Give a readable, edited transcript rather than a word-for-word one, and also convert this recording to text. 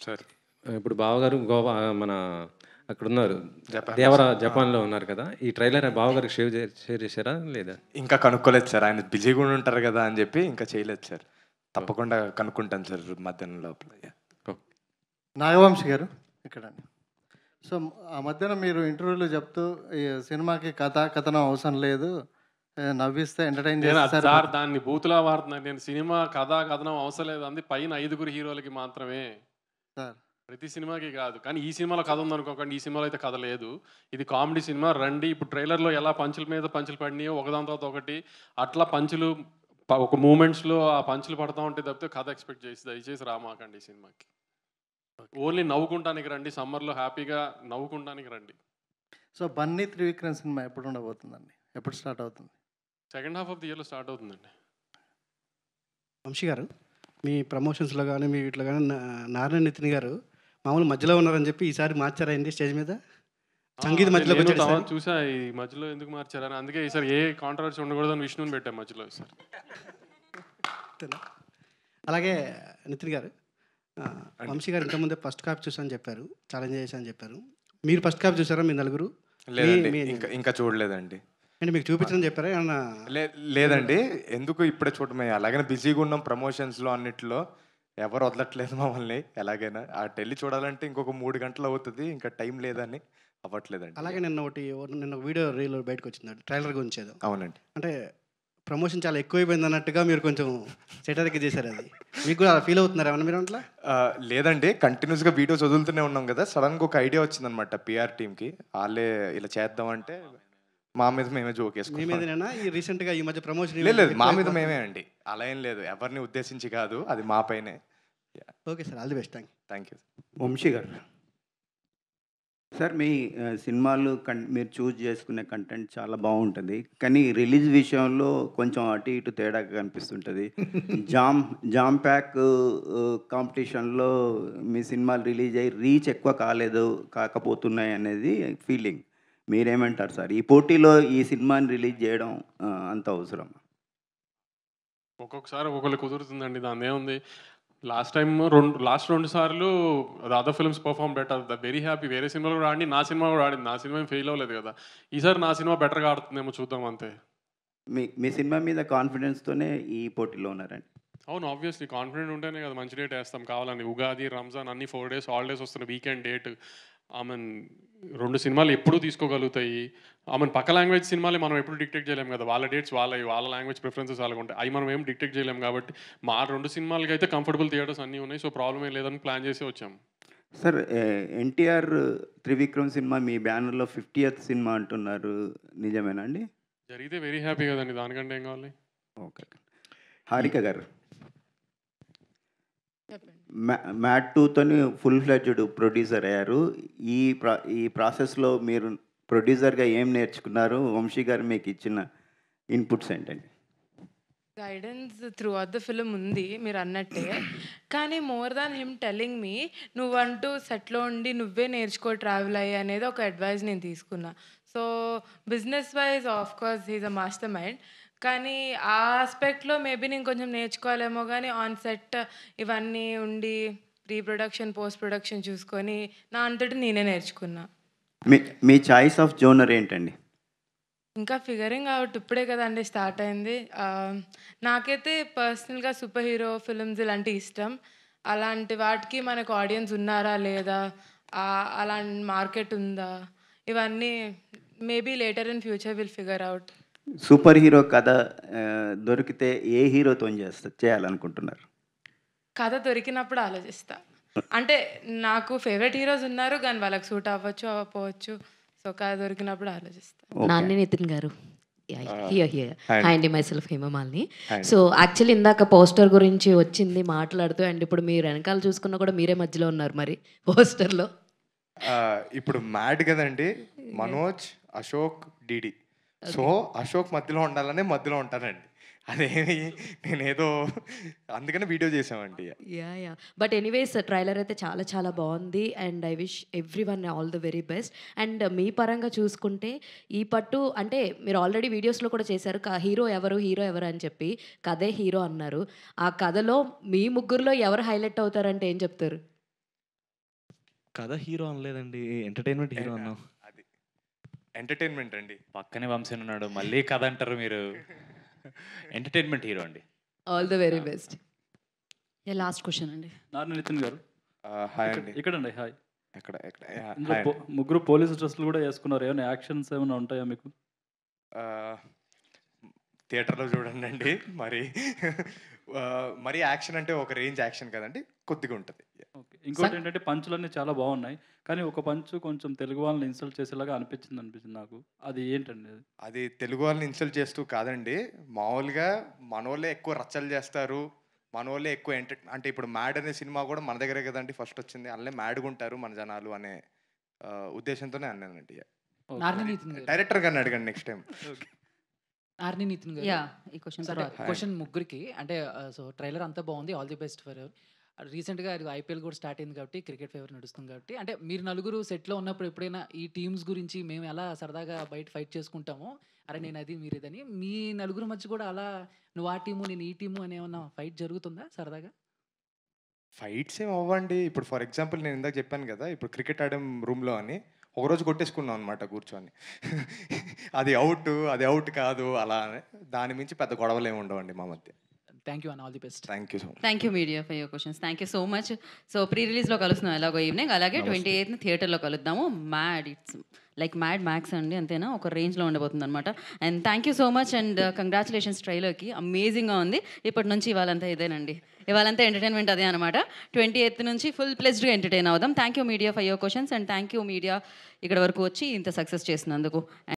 Sir ఇప్పుడు బావగారు గోవా మన అక్కడున్నారు. జపాన్ జపాన్‌లో ఉన్నారు కదా! ఈ ట్రైలర్ బావగారికి షేర్ చేశారా లేదా? ఇంకా కనుక్కోలేదు సార్. ఆయన బిజీగా ఉంటారు కదా అని చెప్పి ఇంకా చేయలేదు సార్. ఓకే. తప్పకుండా కనుక్కుంటాను సార్ మధ్యాహ్నం లోపల. ఓకే. నాగవంశి గారు ఇక్కడ. సో ఆ మధ్యన మీరు ఇంటర్వ్యూలో చెప్తూ ఈ సినిమాకి కథనం అవసరం లేదు, నవ్విస్తే ఎంటర్టైన్ నేను చేస్తారు సార్ దాన్ని బూతులా వాడుతున్నాను. నేను సినిమా కథనం అవసరం లేదు అంది పైన 5గురు హీరోలకి మాత్రమే. సార్. ప్రతి సినిమాకి కాదు. కానీ ఈ సినిమాలో కథ ఉందనుకోకండి, ఈ సినిమాలో అయితే కథ లేదు. ఇది కామెడీ సినిమా. రండి, ఇప్పుడు ట్రైలర్లో ఎలా పంచుల మీద పంచులు పడినాయో ఒకదాని తర్వాత ఒకటి అట్లా పంచులు ఒక మూమెంట్స్లో ఆ పంచులు పడతా ఉంటే తప్పితే కథ ఎక్స్పెక్ట్ చేసి దయచేసి రామాకండి ఈ సినిమాకి. ఓన్లీ నవ్వుకుంటానికి రండి. సమ్మర్లో హ్యాపీగా నవ్వుకుంటానికి రండి. సో బన్నీ త్రివిక్రమ్ సినిమా ఎప్పుడు ఉండబోతుందండి? ఎప్పుడు స్టార్ట్ అవుతుంది? సెకండ్ హాఫ్ ఆఫ్ ది ఇయర్లో స్టార్ట్ అవుతుందండి. వంశీ గారు, మీ ప్రమోషన్స్లో కానీ మీ వీటిలో కానీ నారాయణ నితిన్ గారు మామూలు మధ్యలో ఉన్నారని చెప్పి ఈసారి మార్చారైంది స్టేజ్ మీద సంగీత మధ్యలో చూసా ఈ మధ్యలో ఎందుకు మార్చారని. అందుకే ఈసారి ఏ కాంట్రవర్సీ ఉండకూడదని విష్ణుని పెట్టాం మధ్యలో ఈసారి. అలాగే నితిన్ గారు, వంశీ గారు ఇంతకుముందే ఫస్ట్ కాపీ చూసాను చెప్పారు, ఛాలెంజ్ చేశాను చెప్పారు. మీరు ఫస్ట్ కాపీ చూసారా మీ నలుగురు? లేదండి, ఇంకా చూడలేదండి. అంటే మీకు చూపించడం చెప్పారా ఏమన్నా? లేదండి, ఎందుకు ఇప్పుడే చూడమే. అలాగనే బిజీగా ఉన్నాం ప్రమోషన్స్లో అన్నిట్లో. ఎవరు వదలట్లేదు మమ్మల్ని. ఎలాగైనా వెళ్ళి చూడాలంటే ఇంకొక 3 గంటలు అవుతుంది, ఇంకా టైం లేదని అవ్వట్లేదండి. అలాగే నిన్న వీడియో రీల్ బయటకు వచ్చిందండి ట్రైలర్ గురించి ఏదో. అవునండి. అంటే ప్రమోషన్ చాలా ఎక్కువైపోయింది అన్నట్టుగా మీరు కొంచెం సెటరిక్ చేశారు. అది మీకు కూడా ఫీల్ అవుతున్నారు ఏమన్నా మీరు అట్లా? లేదండి, కంటిన్యూస్గా వీడియోస్ వదులుతూనే ఉన్నాం కదా. సడన్గా ఒక ఐడియా వచ్చిందనమాట పిఆర్ టీమ్కి. వాళ్ళే ఇలా చేద్దామంటే మా మీద మేమే జోక్ వేసుకున్నాం. మీ మీదనేనా ఈ రీసెంట్గా ఈ మధ్య ప్రమోషన్? లేదు, మా మీద మేమే అండి, అలా ఏం లేదు. ఎవరిని ఉద్దేశించి కాదు, అది మా పైనే. Okay sir, all the best. Thank you. Vamshi garu sir, మీ సినిమాలు మీరు చూస్ చేసుకునే కంటెంట్ చాలా బాగుంటుంది, కానీ రిలీజ్ విషయంలో కొంచెం అటు ఇటు తేడా కనిపిస్తుంటుంది. జామ్ ప్యాక్ కాంపిటీషన్లో మీ సినిమాలు రిలీజ్ అయ్యి రీచ్ ఎక్కువ కాకపోతున్నాయి అనేది ఫీలింగ్. మీరేమంటారు సార్? ఈ పోటీలో ఈ సినిమాని రిలీజ్ చేయడం అంత అవసరం? ఒక్కొక్కసారి ఒక్కొక్కరు కుదురుతుందండి, దాని ఏముంది. లాస్ట్ 2 సార్లు other films perform better. Very happy. వేరే సినిమాలు కూడా ఆడి, నా సినిమా కూడా ఆడింది. నా సినిమా ఏం ఫెయిల్ అవ్వలేదు కదా. ఈసారి నా సినిమా బెటర్గా ఆడుతుందేమో చూద్దాం అంతే. మీ సినిమా మీద కాన్ఫిడెన్స్తోనే ఈ పోటీలో ఉన్నారండి? అవును, ఆబ్వియస్లీ కాన్ఫిడెంట్ ఉంటేనే కదా మంచి డేట్ వేస్తాం. కావాలని ఉగాది, రంజాన్ అన్ని 4 డేస్ హాలిడేస్ వస్తున్నాయి, వీకెండ్ డేట్. 2 సినిమాలు ఎప్పుడూ తీసుకోగలుగుతాయి. పక్క లాంగ్వేజ్ సినిమాలే మనం ఎప్పుడు డిక్టేట్ చేయలేము కదా. వాళ్ళ డేట్స్ వాళ్ళ లాంగ్వేజ్ ప్రిఫరెన్సెస్ వాళ్ళకు ఉంటాయి. అవి మనం ఏం డిక్టేట్ చేయలేము కాబట్టి మా 2 సినిమాలకి అయితే కంఫర్టబుల్ థియేటర్స్ అన్నీ ఉన్నాయి. సో ప్రాబ్లం ఏం లేదని ప్లాన్ చేసి వచ్చాము. సార్, ఎన్టీఆర్ త్రివిక్రమ్ సినిమా మీ బ్యానర్లో 50th సినిమా అంటున్నారు, నిజమేనా అండి? జరిగితే వెరీ హ్యాపీ కదండి, దానికంటే ఏం కావాలి. ఓకే. హారిక గారు, మ్యాట్ 2తోని ఫుల్ ఫ్లెడ్జ్డ్ ప్రొడ్యూసర్ అయ్యారు. ఈ ప్రాసెస్లో మీరు ప్రొడ్యూసర్గా ఏం నేర్చుకున్నారు? వంశీ గారు మీకు ఇచ్చిన ఇన్పుట్స్ ఏంటండి? Guidance throughout the film ఉంది మీరు అన్నట్టే, కానీ more than him telling me నువ్వంటూ సెట్లో ఉండి నువ్వే నేర్చుకో, ట్రావెల్ అయ్యి అనేది ఒక అడ్వైస్ నేను తీసుకున్నా. So business wise of course he's a mastermind, కానీ ఆ ఆస్పెక్ట్లో మేబీ నేను కొంచెం నేర్చుకోవాలేమో. కానీ ఆన్ సెట్ ఇవన్నీ ఉండి రీప్రొడక్షన్, పోస్ట్ ప్రొడక్షన్ చూసుకొని నా అంతటి నేనే నేర్చుకున్నా. మీ చాయిస్ ఆఫ్ జోనర్ ఏంటండి? ఇంకా ఫిగరింగ్ అవుట్, ఇప్పుడే కదండి స్టార్ట్ అయింది. నాకైతే పర్సనల్గా సూపర్ హీరో ఫిల్మ్స్ ఇలాంటి ఇష్టం. అలాంటి వాటికి మనకు ఆడియన్స్ ఉన్నారా లేదా, అలాంటి మార్కెట్ ఉందా, ఇవన్నీ maybe later in future will figure out. Super hero కథ దొరికితే ఏ హీరోతో చేయాలనుకుంటున్నారు? కథ దొరికినప్పుడు ఆలోచిస్తా. అంటే నాకు ఫేవరెట్ హీరోస్ ఉన్నారు, కానీ వాళ్ళకి సూట్ అవ్వచ్చు అవ్వకపోవచ్చు. సో కథ దొరికినప్పుడు ఆలోచిస్తా. నాని నితిన్ గారు, హాయ్ అండి, మైసెల్ఫ్ హేమమాలిని. సో యాక్చువల్లీ ఇందాక పోస్టర్ గురించి వచ్చింది మాట్లాడుతూ, అండ్ ఇప్పుడు మీరు వెనకాల చూసుకున్నా కూడా మీరే మధ్యలో ఉన్నారు మరి పోస్టర్లో. ఇప్పుడు మ్యాడ్ కదండి, మనోజ్, అశోక్, డిడి. సో అశోక్ మధ్యలో ఉండాలనే మధ్యలో ఉంటానండి. అదేమి నేనేదో అందుకనే వీడియో చేసామండి. యా బట్ ఎనీవేస్ ట్రైలర్ అయితే చాలా చాలా బాగుంది, and I wish everyone all the very best. And మీ పరంగా చూసుకుంటే ఈ పట్టు అంటే మీరు ఆల్రెడీ వీడియోస్లో కూడా చేశారు, హీరో ఎవరు అని చెప్పి కథే హీరో అన్నారు. ఆ కథలో మీ ముగ్గురులో ఎవరు హైలైట్ అవుతారంటే ఏం చెప్తారు? కథ హీరో అనలేదండి. ఎంటర్‌టైన్‌మెంట్ హీరో అన్నాం. అది ఎంటర్టైన్మెంట్ అండి. పక్కనే వంశీ ఉన్నాడు మళ్ళీ కథ అంటారు మీరు. ఎంటర్టైన్మెంట్ హీరో అండి. All the very best. Last question అండి. నారాయణ నితిన్ గారు హాయ్ అండి. ఇక్కడండి. హాయ్. ఎక్కడ ఎక్కడ ఇందులో ముగ్గురు పోలీస్ డ్రెస్సులు కూడా వేసుకున్నారు. ఏమైనా యాక్షన్స్ ఏమైనా ఉంటాయా మీకు? థియేటర్లో చూడండి అండి. మరి యాక్షన్ అంటే ఒక రేంజ్ యాక్షన్ కదండి, కొద్దిగా ఉంటుంది. ఓకే. ఇంకోటి ఏంటంటే పంచులన్నీ చాలా బాగున్నాయి, కానీ ఒక పంచు కొంచెం తెలుగు వాళ్ళని ఇన్సల్ట్ చేసేలాగా అనిపించింది నాకు. అది ఏంటండి? అది తెలుగు వాళ్ళని ఇన్సల్ట్ చేస్తూ కాదండి, మామూలుగా మనోళ్ళే ఎక్కువ రచ్చలు చేస్తారు, మనోళ్ళే ఎక్కువ అంటే ఇప్పుడు మ్యాడ్ అనే సినిమా కూడా మన దగ్గరే కదండి ఫస్ట్ వచ్చింది, అలానే మ్యాడ్గా ఉంటారు మన జనాలు అనే ఉద్దేశంతోనే అన్నానండి. డైరెక్టర్ గారిని అడగండి నెక్స్ట్ టైం. ఆర్ని నితిన్ గారు, ఈ క్వశ్చన్ ముగ్గురికి అంటే సో ట్రైలర్ అంతా బాగుంది, all the best for ever. రీసెంట్గా ఐపీఎల్ కూడా స్టార్ట్ అయింది కాబట్టి క్రికెట్ ఫేవర్ నడుస్తుంది కాబట్టి, అంటే మీరు నలుగురు సెట్లో ఉన్నప్పుడు ఎప్పుడైనా ఈ టీమ్స్ గురించి మేము ఎలా సరదాగా బయట ఫైట్ చేసుకుంటామో, అరే నేను అది మీరు ఇదని, మీ నలుగురు మధ్య కూడా అలా నువ్వు ఆ టీము నేను ఈ టీము అని ఏమన్నా ఫైట్ జరుగుతుందా సరదాగా? ఫైట్స్ ఏమి అవ్వండి. ఇప్పుడు ఫర్ ఎగ్జాంపుల్ నేను ఇందాక చెప్పాను కదా, ఇప్పుడు క్రికెట్ ఆడే రూమ్లో అని ఒకరోజు కొట్టేసుకున్నాం అనమాట కూర్చొని. అది అవుట్ కాదు అలా అని. దాని మించి పెద్ద గొడవలు ఏమి ఉండవండి మా మధ్య. Thank you and all the best. Thank you so much. Thank you media for your questions. Thank you so much. So pre రిలీజ్లో కలుస్తున్నాం ఎలాగో ఈవినింగ్, అలాగే 28th థియేటర్లో కలుద్దాము. Mad, it's like mad max అండి, అంతేనా, ఒక రేంజ్లో ఉండబోతుంది అనమాట. And thank you so much and congratulations ట్రైలర్కి, అమేజింగ్గా ఉంది. ఇప్పటి నుంచి ఇవాళంతా ఇదేనండి, ఇవాళంతా ఎంటర్టైన్మెంట్ అదే అనమాట. 28th నుంచి ఫుల్ ప్లెజ్డ్గా ఎంటర్టైన్ అవుదాం. Thank you media for your questions and thank you media ఇక్కడ వరకు వచ్చి ఇంత సక్సెస్ చేసినందుకు.